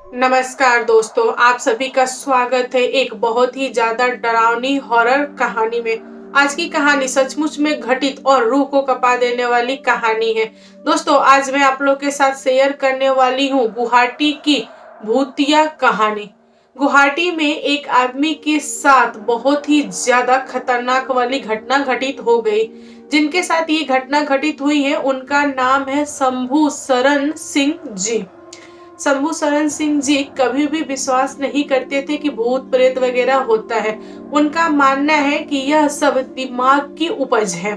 नमस्कार दोस्तों, आप सभी का स्वागत है एक बहुत ही ज्यादा डरावनी हॉरर कहानी में। आज की कहानी सचमुच में घटित और रूह को कँपा देने वाली कहानी है। दोस्तों, आज मैं आप लोग के साथ शेयर करने वाली हूँ गुवाहाटी की भूतिया कहानी। गुवाहाटी में एक आदमी के साथ बहुत ही ज्यादा खतरनाक वाली घटना घटित हो गई। जिनके साथ ये घटना घटित हुई है उनका नाम है शंभू शरण सिंह जी। शंभू शरण सिंह जी कभी भी विश्वास नहीं करते थे कि भूत प्रेत वगैरह होता है। उनका मानना है कि यह सब दिमाग की उपज है।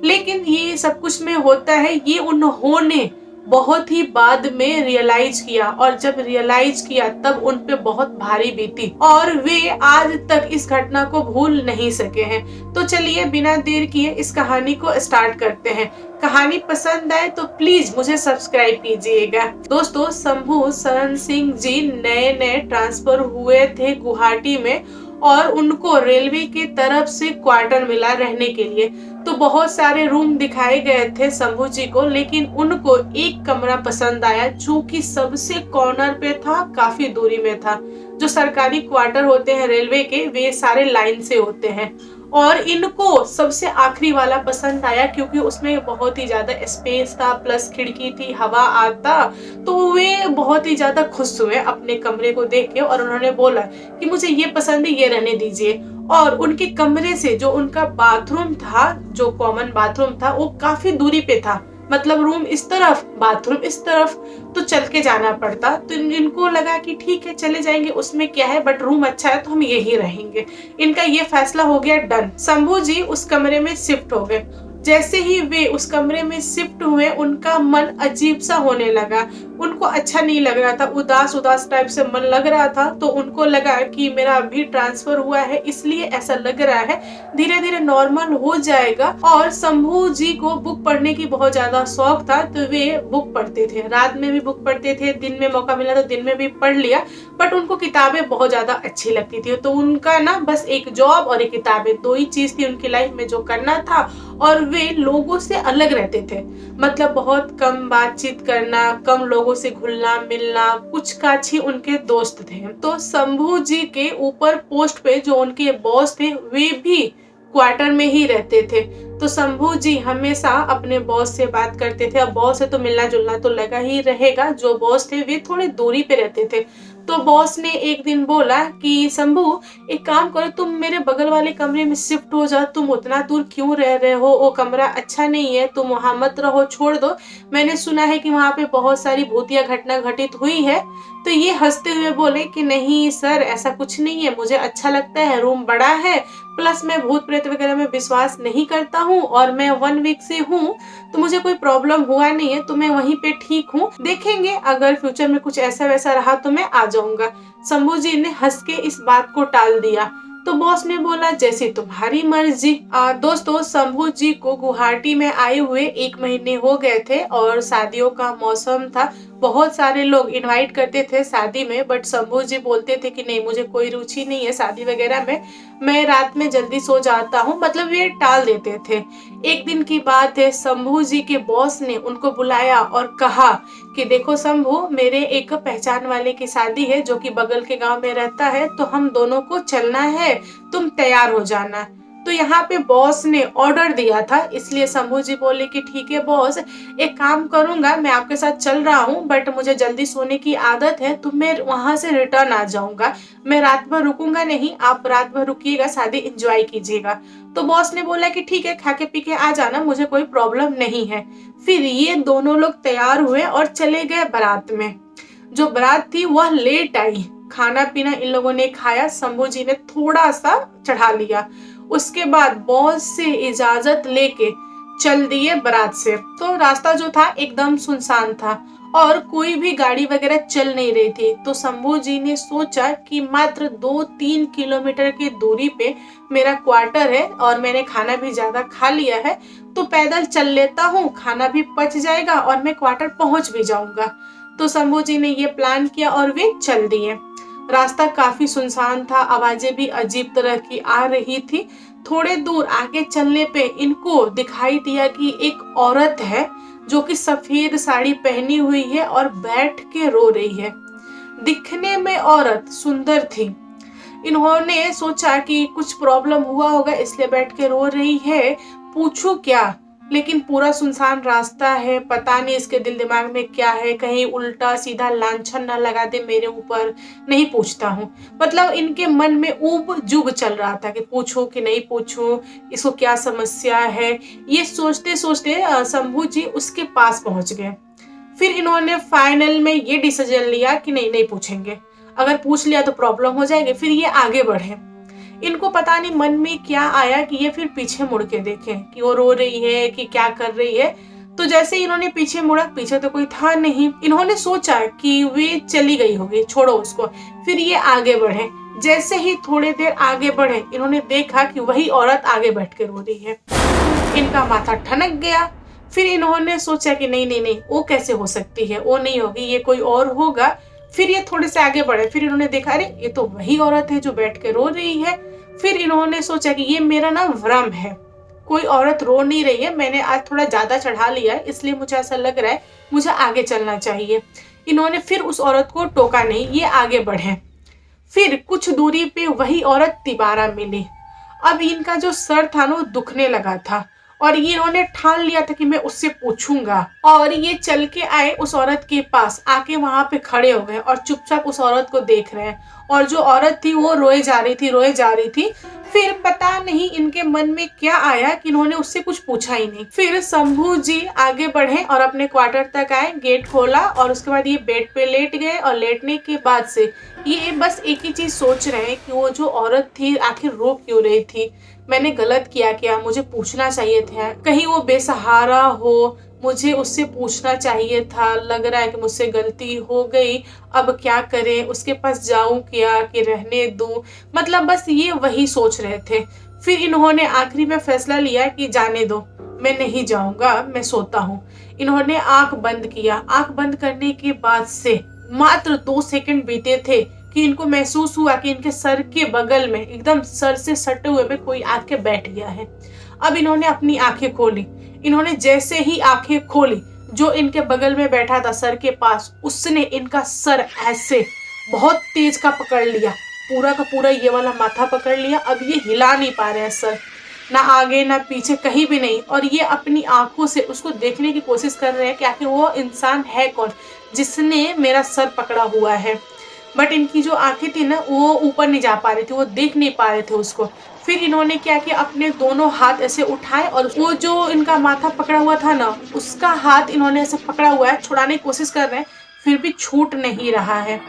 लेकिन ये सब कुछ में होता है, ये उन्होंने बहुत ही बाद में रियलाइज किया, और जब रियलाइज किया तब उन पे बहुत भारी बीती और वे आज तक इस घटना को भूल नहीं सके हैं। तो चलिए बिना देर किए इस कहानी को स्टार्ट करते हैं। कहानी पसंद आए तो प्लीज मुझे सब्सक्राइब कीजिएगा। दोस्तों, शंभू शरण सिंह जी नए नए ट्रांसफर हुए थे गुवाहाटी में, और उनको रेलवे की तरफ से क्वार्टर मिला रहने के लिए। तो बहुत सारे रूम दिखाए गए थे शंभू जी को, लेकिन उनको एक कमरा पसंद आया जो कि सबसे कॉर्नर पे था, काफी दूरी में था। जो सरकारी क्वार्टर होते हैं रेलवे के, वे सारे लाइन से होते हैं, और इनको सबसे आखिरी वाला पसंद आया क्योंकि उसमें बहुत ही ज्यादा स्पेस था, प्लस खिड़की थी, हवा आता। तो वे बहुत ही ज्यादा खुश हुए अपने कमरे को देख के, और उन्होंने बोला कि मुझे ये पसंद है, ये रहने दीजिए। और उनके कमरे से जो उनका बाथरूम था, जो कॉमन बाथरूम था, वो काफी दूरी पे था। मतलब रूम इस तरफ, बाथरूम इस तरफ, तो चल के जाना पड़ता। तो इनको लगा कि ठीक है चले जाएंगे, उसमें क्या है, बट रूम अच्छा है तो हम यही रहेंगे। इनका ये फैसला हो गया डन। शंभू जी उस कमरे में शिफ्ट हो गए। जैसे ही वे उस कमरे में शिफ्ट हुए, उनका मन अजीब सा होने लगा। उनको अच्छा नहीं लग रहा था, उदास उदास टाइप से मन लग रहा था। तो उनको लगा कि मेरा अभी ट्रांसफर हुआ है इसलिए ऐसा लग रहा है, धीरे धीरे नॉर्मल हो जाएगा। और शंभू जी को बुक पढ़ने की बहुत ज्यादा शौक था, तो वे बुक पढ़ते थे, रात में भी बुक पढ़ते थे, दिन में मौका मिला तो दिन में भी पढ़ लिया। बट उनको किताबें बहुत ज्यादा अच्छी लगती थी। तो उनका ना बस एक जॉब और एक किताबें, दो ही चीज थी उनकी लाइफ में जो करना था। और वे लोगों से अलग रहते थे, मतलब बहुत कम बातचीत करना, कम लोगों से घुलना मिलना, कुछ काछ ही उनके दोस्त थे। तो शंभू जी के ऊपर पोस्ट पे जो उनके बॉस थे, वे भी क्वार्टर में ही रहते थे। तो शंभू जी हमेशा अपने बॉस से बात करते थे। अब बॉस है तो मिलना जुलना तो लगा ही रहेगा। जो बॉस थे वे थोड़े दूरी पे रहते थे। तो बॉस ने एक दिन बोला कि शंभू, एक काम करो, तुम मेरे बगल वाले कमरे में शिफ्ट हो जाओ। तुम उतना दूर क्यों रह रहे हो, वो कमरा अच्छा नहीं है, तुम वहां मत रहो, छोड़ दो। मैंने सुना है कि वहां पे बहुत सारी भूतिया घटना घटित हुई है। तो ये हंसते हुए बोले कि नहीं सर, ऐसा कुछ नहीं है, मुझे अच्छा लगता है, रूम बड़ा है, प्लस मैं भूत प्रेत वगैरह में विश्वास नहीं करता हूँ, और मैं 1 वीक से हूँ तो मुझे कोई प्रॉब्लम हुआ नहीं है, तो मैं वहीं पे ठीक हूँ। देखेंगे अगर फ्यूचर में कुछ ऐसा वैसा रहा तो मैं आ जाऊंगा। शंभू जी ने हंस के इस बात को टाल दिया। तो बॉस ने बोला जैसे तुम्हारी मर्जी। दोस्तों, शंभू जी को गुवाहाटी में आए हुए 1 महीने हो गए थे, और शादियों का मौसम था। बहुत सारे लोग इनवाइट करते थे शादी में, बट शंभू जी बोलते थे कि नहीं, मुझे कोई रुचि नहीं है शादी वगैरह में, मैं रात में जल्दी सो जाता हूँ। मतलब ये टाल देते थे। एक दिन की बात है, शंभू जी के बॉस ने उनको बुलाया और कहा कि देखो शंभू, मेरे एक पहचान वाले की शादी है जो कि बगल के गांव में रहता है, तो हम दोनों को चलना है, तुम तैयार हो जाना। तो यहाँ पे बॉस ने ऑर्डर दिया था, इसलिए शंभू जी बोले कि ठीक है बॉस, एक काम करूंगा, मैं आपके साथ चल रहा हूँ, बट मुझे जल्दी सोने की आदत है, तो मैं वहां से रिटर्न आ जाऊंगा, मैं रात भर रुकूंगा नहीं, आप रात भर रुकिएगा, शादी एंजॉय कीजिएगा। तो बॉस ने बोला कि ठीक है, खा के पी के आ जाना, मुझे कोई प्रॉब्लम नहीं है। फिर ये दोनों लोग तैयार हुए और चले गए बारात में। जो बारात थी वह लेट आई। खाना पीना इन लोगों ने खाया, शंभू जी ने थोड़ा सा चढ़ा लिया। उसके बाद बॉस से इजाजत लेके चल दिए बारात से। तो रास्ता जो था एकदम सुनसान था, और कोई भी गाड़ी वगैरह चल नहीं रही थी। तो शंभू जी ने सोचा कि मात्र 2-3 किलोमीटर की दूरी पे मेरा क्वार्टर है, और मैंने खाना भी ज्यादा खा लिया है, तो पैदल चल लेता हूँ, खाना भी पच जाएगा और मैं क्वार्टर पहुंच भी जाऊंगा। तो शंभू जी ने ये प्लान किया और वे चल दिए। रास्ता काफी सुनसान था, आवाजें भी अजीब तरह की आ रही थी। थोड़े दूर आगे चलने पे इनको दिखाई दिया कि एक औरत है जो कि सफेद साड़ी पहनी हुई है और बैठ के रो रही है। दिखने में औरत सुंदर थी। इन्होंने सोचा कि कुछ प्रॉब्लम हुआ होगा इसलिए बैठ के रो रही है, पूछूं क्या। लेकिन पूरा सुनसान रास्ता है, पता नहीं इसके दिल दिमाग में क्या है, कहीं उल्टा सीधा लांछन ना लगा दे मेरे ऊपर, नहीं पूछता हूँ। मतलब इनके मन में ऊब जुब चल रहा था कि पूछूं कि नहीं पूछूं, इसको क्या समस्या है। ये सोचते सोचते शंभू जी उसके पास पहुंच गए। फिर इन्होंने फाइनल में ये डिसीजन लिया कि नहीं नहीं पूछेंगे, अगर पूछ लिया तो प्रॉब्लम हो जाएगी। फिर ये आगे बढ़े। इनको पता नहीं मन में क्या आया कि ये फिर पीछे मुड़ के देखें कि वो रो रही है कि क्या कर रही है। तो जैसे ही इन्होंने पीछे मुड़ा, पीछे तो कोई था नहीं। इन्होंने सोचा कि वे चली गई होगी, छोड़ो उसको। फिर ये आगे बढ़े। जैसे ही थोड़ी देर आगे बढ़े, इन्होंने देखा कि वही औरत आगे बैठ के रो रही है। इनका माथा ठनक गया। फिर इन्होंने सोचा कि नहीं नहीं नहीं, वो कैसे हो सकती है, वो नहीं होगी, ये कोई और होगा। फिर ये थोड़े से आगे बढ़े। फिर इन्होंने देखा, अरे ये तो वही औरत है जो बैठ के रो रही है। फिर इन्होंने सोचा कि ये मेरा ना भ्रम है, कोई औरत रो नहीं रही है, मैंने आज थोड़ा ज्यादा चढ़ा लिया है इसलिए मुझे ऐसा लग रहा है, मुझे आगे चलना चाहिए। इन्होंने फिर उस औरत को टोका नहीं, ये आगे बढ़े। फिर कुछ दूरी पे वही औरत तिबारा मिली। अब इनका जो सर था ना वो दुखने लगा था, और ये इन्होंने ठान लिया था कि मैं उससे पूछूंगा। और ये चल के आए उस औरत के पास, आके वहां पे खड़े हो गए और चुपचाप उस औरत को देख रहे हैं। और जो औरत थी वो रोए जा रही थी, रोए जा रही थी। फिर पता नहीं इनके मन में क्या आया कि इन्होंने उससे कुछ पूछा ही नहीं। फिर शंभू जी आगे बढ़े और अपने क्वार्टर तक आए, गेट खोला और उसके बाद ये बेड पे लेट गए। और लेटने के बाद से ये बस एक ही चीज सोच रहे हैं कि वो जो औरत थी आखिर रो क्यों रही थी, मैंने गलत किया क्या, मुझे पूछना चाहिए था, कहीं वो बेसहारा हो, मुझे उससे पूछना चाहिए था, लग रहा है कि मुझसे गलती हो गई, अब क्या करें, उसके पास जाऊं क्या कि रहने दूं। मतलब बस ये वही सोच रहे थे। फिर इन्होंने आखिरी में फैसला लिया कि जाने दो, मैं नहीं जाऊंगा, मैं सोता हूँ। इन्होंने आंख बंद किया। आंख बंद करने के बाद से मात्र 2 सेकंड बीते थे कि इनको महसूस हुआ कि इनके सर के बगल में, एकदम सर से सटे हुए में कोई आके बैठ गया है। अब इन्होंने अपनी आंखें खोली। इन्होंने जैसे ही आंखें खोली, जो इनके बगल में बैठा था सर के पास, उसने इनका सर ऐसे बहुत तेज का पकड़ लिया, पूरा का पूरा ये वाला माथा पकड़ लिया। अब ये हिला नहीं पा रहे हैं सर, ना आगे ना पीछे, कहीं भी नहीं। और ये अपनी आंखों से उसको देखने की कोशिश कर रहे हैं कि आखिर वो इंसान है कौन जिसने मेरा सर पकड़ा हुआ है। बट इनकी जो आंखें थी ना वो ऊपर नहीं जा पा रही थी, वो देख नहीं पा रहे थे उसको। फिर इन्होंने क्या किया, अपने दोनों हाथ ऐसे उठाए और वो जो इनका माथा पकड़ा हुआ था ना उसका हाथ इन्होंने ऐसे पकड़ा हुआ है, छुड़ाने की कोशिश कर रहे हैं, फिर भी छूट नहीं रहा है।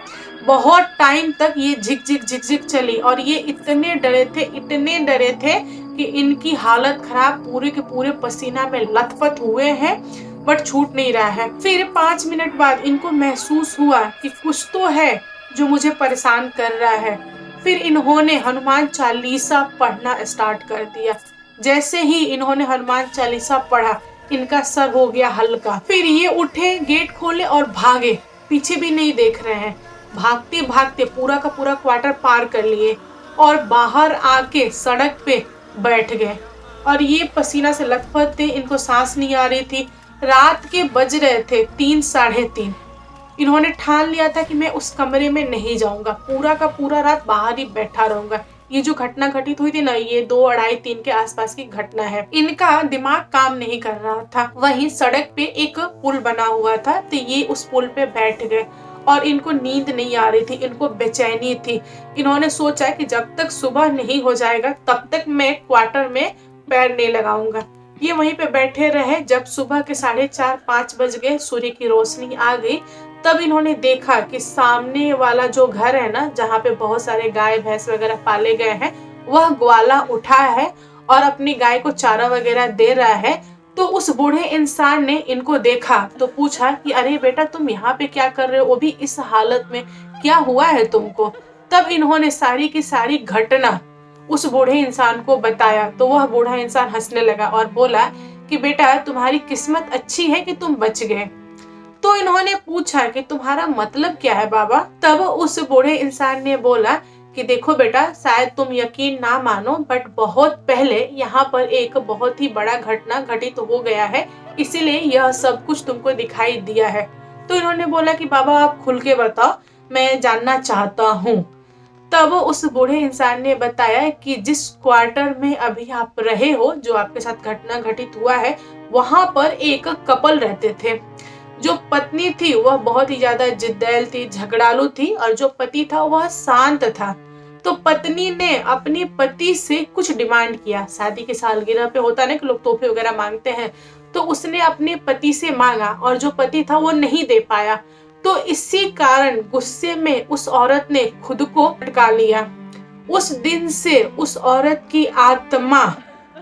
बहुत टाइम तक ये झिक झिक झिक झिक चली और ये इतने डरे थे, इतने डरे थे कि इनकी हालत खराब, पूरे के पूरे पसीना में लथपथ हुए हैं, बट छूट नहीं रहा है। फिर 5 मिनट बाद इनको महसूस हुआ कि कुछ तो है जो मुझे परेशान कर रहा है। फिर इन्होंने हनुमान चालीसा पढ़ना स्टार्ट कर दिया। जैसे ही इन्होंने हनुमान चालीसा पढ़ा, इनका सर हो गया हल्का। फिर ये उठे, गेट खोले और भागे, पीछे भी नहीं देख रहे हैं। भागते भागते पूरा का पूरा क्वार्टर पार कर लिए और बाहर आके सड़क पे बैठ गए। और ये पसीना से लथपथ थे, इनको सांस नहीं आ रही थी। रात के बज रहे थे 3, साढ़े 3। इन्होंने ठान लिया था कि मैं उस कमरे में नहीं जाऊंगा, पूरा का पूरा रात बाहर ही बैठा रहूंगा। ये जो घटना घटित हुई थी ना, ये 2, 2:30, 3 के आसपास की घटना है। इनका दिमाग काम नहीं कर रहा था। वहीं सड़क पे एक पुल बना हुआ था, तो ये उस पुल पे बैठ गए और इनको नींद नहीं आ रही थी, इनको बेचैनी थी। इन्होंने सोचा कि जब तक सुबह नहीं हो जाएगा तब तक मैं क्वार्टर में पैर नहीं लगाऊंगा। ये वहीं पे बैठे रहे। जब सुबह के 4:30, 5 बज गए, सूर्य की रोशनी आ गई, तब इन्होंने देखा कि सामने वाला जो घर है ना, जहाँ पे बहुत सारे गाय भैंस वगैरह पाले गए हैं, वह ग्वाला उठा है और अपनी गाय को चारा वगैरह दे रहा है। तो उस बूढ़े इंसान ने इनको देखा तो पूछा कि अरे बेटा, तुम यहाँ पे क्या कर रहे हो, वो भी इस हालत में, क्या हुआ है तुमको। तब इन्होंने सारी की सारी घटना उस बूढ़े इंसान को बताया। तो वह बूढ़ा इंसान हंसने लगा और बोला कि बेटा, तुम्हारी किस्मत अच्छी है कि तुम बच गए। तो इन्होंने पूछा कि तुम्हारा मतलब क्या है बाबा। तब उस बूढ़े इंसान ने बोला कि देखो बेटा, शायद तुम यकीन ना मानो, बट बहुत पहले यहाँ पर एक बहुत ही बड़ा घटना घटित हो गया है, इसीलिए यह सब कुछ तुमको दिखाई दिया है। तो इन्होंने बोला कि बाबा आप खुल के बताओ। मैं जानना चाहता हूँ। तब उस बूढ़े इंसान ने बताया कि जिस क्वार्टर में अभी आप रहे हो, जो आपके साथ घटना घटित हुआ है, वहां पर एक कपल रहते थे। जो पत्नी थी वह बहुत ही ज्यादा जिद्दैल थी, झगड़ालू थी, और जो पति था वह शांत था। तो पत्नी ने अपने पति से कुछ डिमांड किया। शादी की सालगिरह पे होता ना कि लोग तोहफे वगैरह मांगते हैं, तो उसने अपने पति से मांगा और जो पति था वो नहीं दे पाया। तो इसी कारण गुस्से में उस औरत ने खुद को भटका लिया। उस दिन से उस औरत की आत्मा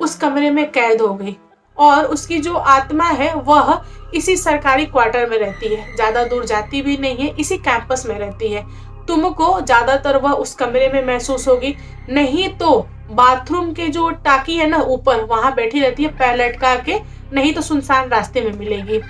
उस कमरे में कैद हो गई और उसकी जो आत्मा है वह इसी सरकारी क्वार्टर में रहती है, ज्यादा दूर जाती भी नहीं है, इसी कैंपस में रहती है। तुमको ज्यादातर वह उस कमरे में महसूस होगी, नहीं तो बाथरूम के जो टाकी है ना ऊपर, वहां बैठी रहती है पैर लटका के, नहीं तो सुनसान रास्ते में मिलेगी।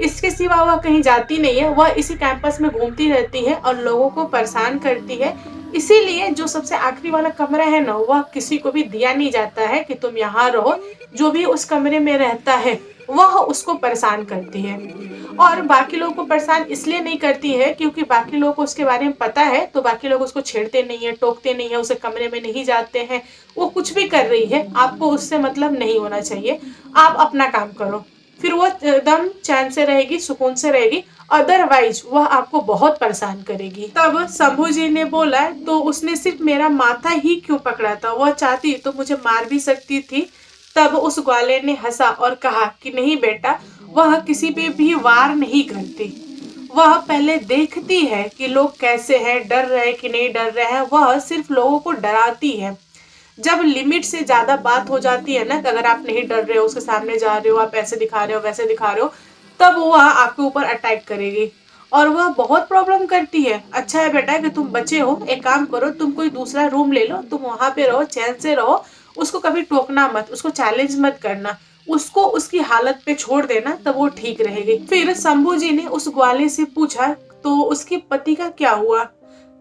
इसके सिवा वह कहीं जाती नहीं है, वह इसी कैंपस में घूमती रहती है और लोगों को परेशान करती है। इसीलिए जो सबसे आखिरी वाला कमरा है ना, वह किसी को भी दिया नहीं जाता है कि तुम यहाँ रहो। जो भी उस कमरे में रहता है वह उसको परेशान करती है, और बाकी लोगों को परेशान इसलिए नहीं करती है क्योंकि बाकी लोगों को उसके बारे में पता है, तो बाकी लोग उसको छेड़ते नहीं है, टोकते नहीं है, उसे कमरे में नहीं जाते हैं। वो कुछ भी कर रही है, आपको उससे मतलब नहीं होना चाहिए, आप अपना काम करो, फिर वो एकदम चैन से रहेगी, सुकून से रहेगी। अदरवाइज वह आपको बहुत परेशान करेगी। तब शंभू जी ने बोला, तो उसने सिर्फ मेरा माथा ही क्यों पकड़ा था, वह चाहती तो मुझे मार भी सकती थी। तब उस ग्वाले ने हंसा और कहा कि नहीं बेटा, वह किसी पे भी वार नहीं करती, वह पहले देखती है कि लोग कैसे हैं, डर रहे कि नहीं डर रहे हैं, वह सिर्फ लोगों को डराती है। जब लिमिट से ज्यादा बात हो जाती है ना, कि अगर आप नहीं डर रहे हो, उसके सामने जा रहे हो, आप ऐसे दिखा रहे हो वैसे दिखा रहे हो, तब वह आपके ऊपर अटैक करेगी और वह बहुत प्रॉब्लम करती है। अच्छा है बेटा कि तुम बचे हो, एक काम करो, तुम कोई दूसरा रूम ले लो, तुम वहां पे रहो, चैन से रहो, उसको कभी टोकना मत, उसको चैलेंज मत करना, उसको उसकी हालत पे छोड़ देना, तब वो ठीक रहेगी। फिर शंभू जी ने उस ग्वाले से पूछा, तो उसके पति का क्या हुआ?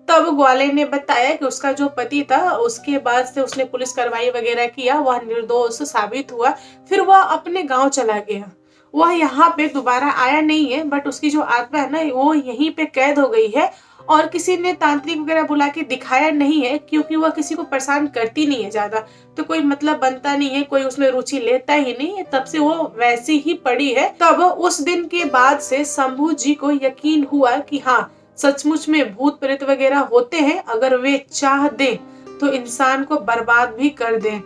तब ग्वाले ने बताया कि उसका जो पति था, उसके बाद से उसने पुलिस कार्रवाई वगैरह किया, वह निर्दोष साबित हुआ, फिर वह अपने गांव चला गया। वह यहाँ पे दोबारा आया नहीं है, बट उसकी जो आत्मा है ना, वो यहीं पे कैद हो गई है और किसी ने तांत्रिक वगैरह बुला के दिखाया नहीं है, क्योंकि वह किसी को परेशान करती नहीं है ज्यादा, तो कोई मतलब बनता नहीं है, कोई उसमें रुचि लेता ही नहीं है, तब से वो वैसी ही पड़ी है। तब उस दिन के बाद से शंभू जी को यकीन हुआ कि हाँ, सचमुच में भूत प्रेत वगैरह होते हैं, अगर वे चाह दे तो इंसान को बर्बाद भी कर दे।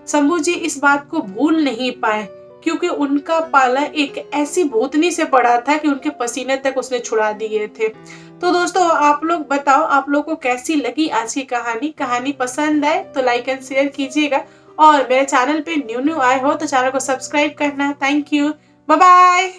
शंभू जी इस बात को भूल नहीं पाए, क्योंकि उनका पाला एक ऐसी भूतनी से पड़ा था कि उनके पसीने तक उसने छुड़ा दिए थे। तो दोस्तों, आप लोग बताओ, आप लोग को कैसी लगी आज की कहानी पसंद आए तो लाइक एंड शेयर कीजिएगा, और मेरे चैनल पे न्यू आए हो तो चैनल को सब्सक्राइब करना। Thank you, bye bye.